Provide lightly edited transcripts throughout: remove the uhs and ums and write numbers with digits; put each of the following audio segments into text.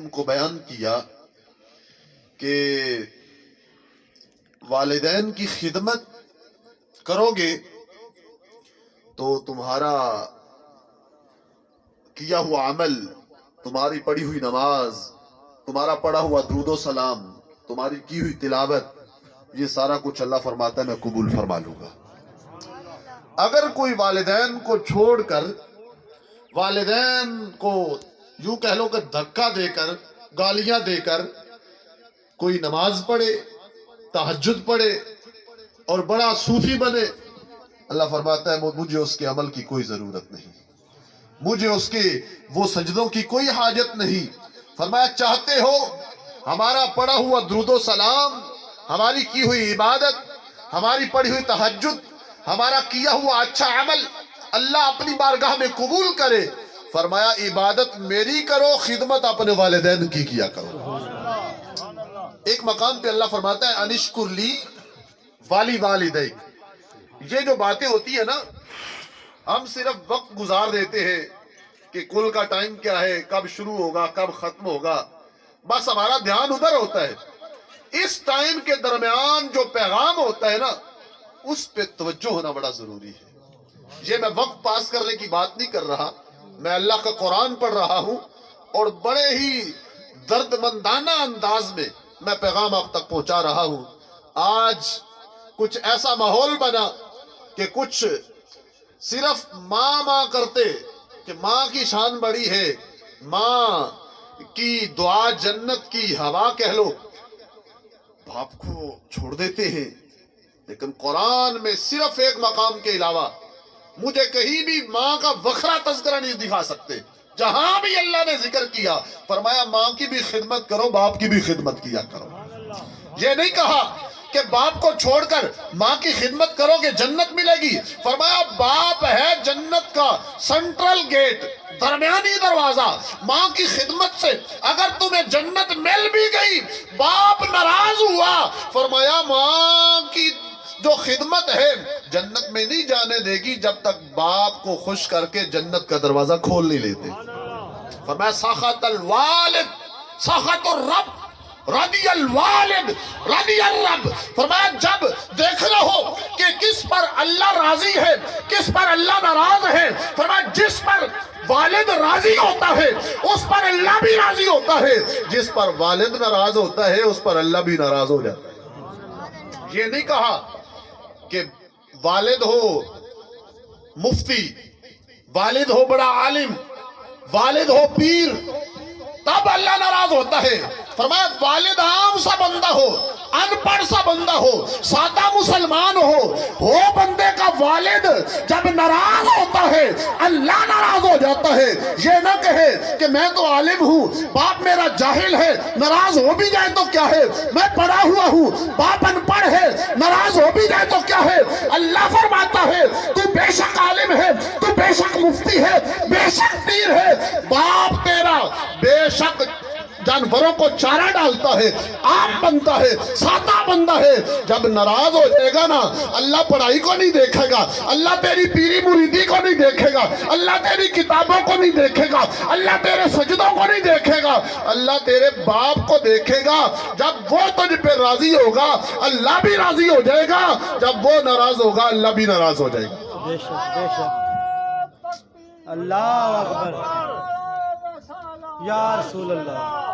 تم کو بیان کیا کہ والدین کی خدمت کرو گے تو تمہارا کیا ہوا عمل، تمہاری پڑھی ہوئی نماز، تمہارا پڑھا ہوا درود و سلام، تمہاری کی ہوئی تلاوت، یہ سارا کچھ اللہ فرماتا ہے میں قبول فرما لوں گا۔ اگر کوئی والدین کو چھوڑ کر، والدین کو یوں کہہ لو کہ دھکا دے کر، گالیاں دے کر کوئی نماز پڑھے، تہجد پڑھے اور بڑا صوفی بنے، اللہ فرماتا ہے مجھے اس کے عمل کی کوئی ضرورت نہیں، مجھے اس کے وہ سجدوں کی کوئی حاجت نہیں۔ فرمایا چاہتے ہو ہمارا پڑھا ہوا درود و سلام، ہماری کی ہوئی عبادت، ہماری پڑھی ہوئی تہجد، ہمارا کیا ہوا اچھا عمل اللہ اپنی بارگاہ میں قبول کرے؟ فرمایا عبادت میری کرو، خدمت اپنے والدین کی کیا کرو۔ ایک مقام پہ اللہ فرماتا ہے انشکر لی والی والدیک۔ یہ جو باتیں ہوتی ہیں نا، ہم صرف وقت گزار دیتے ہیں کہ کل کا ٹائم کیا ہے، کب شروع ہوگا، کب ختم ہوگا، بس ہمارا دھیان ادھر ہوتا ہے۔ اس ٹائم کے درمیان جو پیغام ہوتا ہے نا، اس پہ توجہ ہونا بڑا ضروری ہے۔ یہ میں وقت پاس کرنے کی بات نہیں کر رہا، میں اللہ کا قرآن پڑھ رہا ہوں اور بڑے ہی درد مندانہ انداز میں پیغام آپ تک پہنچا رہا ہوں۔ آج کچھ ایسا ماحول بنا کہ کچھ صرف ماں کرتے کہ ماں کی شان بڑی ہے، ماں کی دعا جنت کی ہوا کہہ لو، باپ کو چھوڑ دیتے ہیں۔ لیکن قرآن میں صرف ایک مقام کے علاوہ مجھے کہیں بھی ماں کا وکھرا تذکرہ نہیں دکھا سکتے۔ جہاں بھی اللہ نے ذکر کیا فرمایا ماں کی بھی خدمت کرو، باپ کی بھی خدمت کیا کرو۔ یہ نہیں کہا کہ باپ کو چھوڑ کر ماں کی خدمت کرو گے جنت ملے گی، فرمایا باپ ہے جنت کا سنٹرل گیٹ، درمیانی دروازہ۔ ماں کی خدمت سے اگر تمہیں جنت مل بھی گئی، باپ ناراض ہوا، فرمایا ماں کی جو خدمت ہے جنت میں نہیں جانے دے گی جب تک باپ کو خوش کر کے جنت کا دروازہ کھول نہیں لیتے۔ فرمایا سخط الوالد سخط الرب رضی الوالد رضی الرب۔ فرمایا جب دیکھنا ہو کہ کس پر اللہ راضی ہے، کس پر اللہ ناراض ہے، فرمایا جس پر والد راضی ہوتا ہے اس پر اللہ بھی راضی ہوتا ہے، جس پر والد ناراض ہوتا ہے اس پر اللہ بھی ناراض ہو جاتا ہے۔ یہ نہیں کہا کہ والد ہو مفتی، والد ہو بڑا عالم، والد ہو پیر، تب اللہ ناراض ہوتا ہے۔ فرمایا والد عام سا بندہ ہو، ان پڑھ سا بندہ ہو، سادہ مسلمان ہو بندے کا والد جب ناراض ہوتا ہے اللہ ناراض ہو جاتا ہے۔ یہ نہ کہے کہ میں تو عالم ہوں، باپ میرا جاہل ہے، ناراض ہو بھی جائے تو کیا ہے، میں پڑھا ہوا ہوں، باپ ان پڑھ ہے، ناراض ہو بھی جائے تو کیا ہے۔ اللہ فرماتا ہے تو بے شک عالم ہے، تو بے شک مفتی ہے، بے شک پیر ہے، باپ تیرا بے شک جانوروں کو چارہ ڈالتا ہے، عام بنتا ہے، سادہ بندہ ہے، جب ناراض ہو جائے گا نا اللہ پڑھائی کو نہیں دیکھے گا، اللہ تیری پیری مریدی کو نہیں دیکھے گا، اللہ تیری کتابوں کو نہیں دیکھے گا، اللہ تیرے سجدوں کو نہیں دیکھے گا، اللہ تیرے باپ کو دیکھے گا۔ جب وہ تجھ پہ راضی ہوگا اللہ بھی راضی ہو جائے گا، جب وہ ناراض ہوگا اللہ بھی ناراض ہو جائے گا۔ بے شک بے شک، اللہ اکبر، یا رسول اللہ۔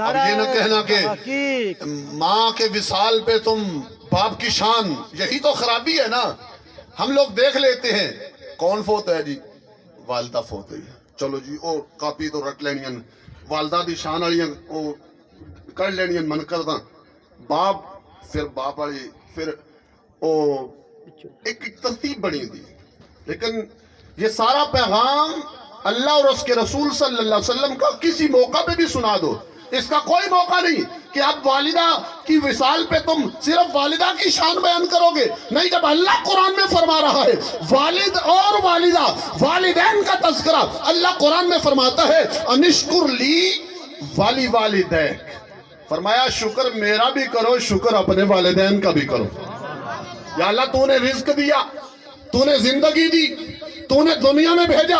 اب یہ نہ کہنا کہ ماں کے وصال پہ تم باپ کی شان، یہی تو خرابی ہے نا۔ ہم لوگ دیکھ لیتے ہیں کون فوت ہے جی، والدہ فوت ہے، چلو جی او کاپی تو رکھ لینی، والدہ دی شان والی او کر لینی من کردہ، باپ پھر باپ والی پھر او ایک ترتیب بنی دی۔ لیکن یہ سارا پیغام اللہ اور اس کے رسول صلی اللہ علیہ وسلم کا کسی موقع پہ بھی سنا دو، اس کا کوئی موقع نہیں کہ اب والدہ کی وصال پہ تم صرف والدہ کی شان بیان کرو گے، نہیں۔ جب اللہ قرآن میں فرما رہا ہے والد اور والدہ، والدین کا تذکرہ، اللہ قرآن میں فرماتا ہے انشکر لی والی والدیک، فرمایا شکر میرا بھی کرو، شکر اپنے والدین کا بھی کرو۔ یا اللہ تو نے رزق دیا، تو نے زندگی دی، تو نے دنیا میں بھیجا،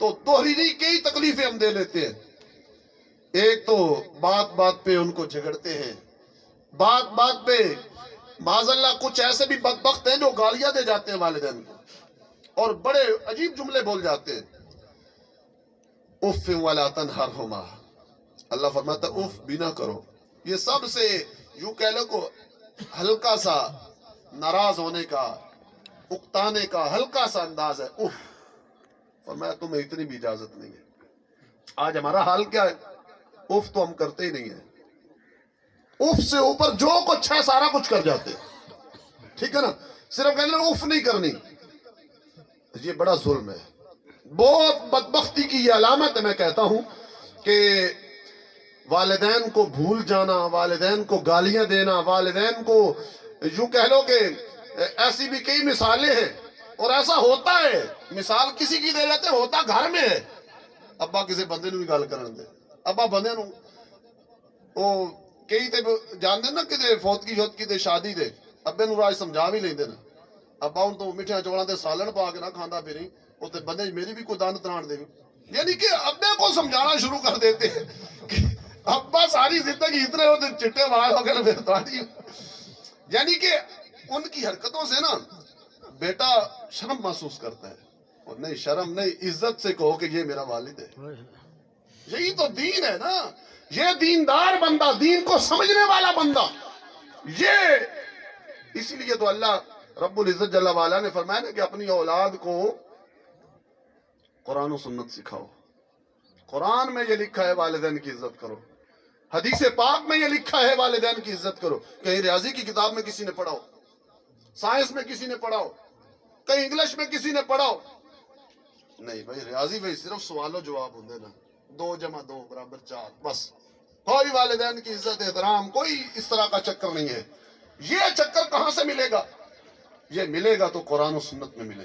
تو دوہری کئی تکلیفیں ہم دے لیتے ہیں. ایک تو بات بات پہ ان کو جھگڑتے ہیں, بات بات پہ معاذ اللہ کچھ ایسے بھی بدبخت ہیں جو گالیاں دے جاتے ہیں والدین کو اور بڑے عجیب جملے بول جاتے ہیں. اف ولا تنہرہما, اللہ فرماتا ہے اف بھی نہ کرو. یہ سب سے یوں کہہ لو کو ہلکا سا ناراض ہونے کا, اکتانے کا ہلکا سا انداز ہے. اف, فرمایا تمہیں اتنی بھی اجازت نہیں ہے. آج ہمارا حال کیا ہے, اف تو ہم کرتے ہی نہیں ہیں. اف سے اوپر جو کچھ ہے سارا کچھ کر جاتے ہیں, ٹھیک ہے نا, صرف کہنے اف نہیں کرنی. یہ بڑا ظلم ہے, بہت بدبختی کی یہ علامت ہے. میں کہتا ہوں کہ والدین کو بھول جانا, والدین کو گالیاں دینا, والدین کو یوں کہہ لو کہ ایسی بھی کئی مثالیں ہیں اور ایسا ہوتا ہے. مثال کسی کی دے لیتے, ہوتا گھر میں ہے. ابا کسی بندے نو بھی گل کرن دے, ابا بندے نو او کئی تے جان دے نا کہ فوت کی شوت کی تے شادی دے ابے نو راج سمجھا بھی لیندے نا, ابا ہوں تو میٹھے چوڑاں تے سالن پا کے نہ کھاندا پھری, او تے بندے میری بھی کوئی دند تران دے. یعنی کہ ابے کو سمجھانا شروع کر دیتے ہیں کہ ابا ساری زندگی اتنے ہوتے چٹے بال ہو گئے پھر تاری. یعنی کہ ان کی حرکتوں سے نا بیٹا شرم محسوس کرتا ہے, اور نہیں شرم نہیں, عزت سے کہو کہ یہ میرا والد ہے. یہی تو دین ہے نا, یہ دیندار بندہ, دین کو سمجھنے والا بندہ. یہ اسی لیے تو اللہ رب العزت جل وعلا نے فرمایا نا کہ اپنی اولاد کو قرآن و سنت سکھاؤ. قرآن میں یہ لکھا ہے والدین کی عزت کرو, حدیث پاک میں یہ لکھا ہے والدین کی عزت کرو. کہیں ریاضی کی کتاب میں کسی نے پڑھا ہو, سائنس میں کسی نے پڑھا ہو, کہیں انگلش میں کسی نے پڑھا ہو؟ نہیں بھائی, ریاضی بھائی صرف سوال و جواب ہوں نا, 2 + 2 = 4, بس. کوئی والدین کی عزت احترام, کوئی اس طرح کا چکر نہیں ہے. یہ چکر کہاں سے ملے گا؟ یہ ملے گا تو قرآن و سنت میں ملے گا.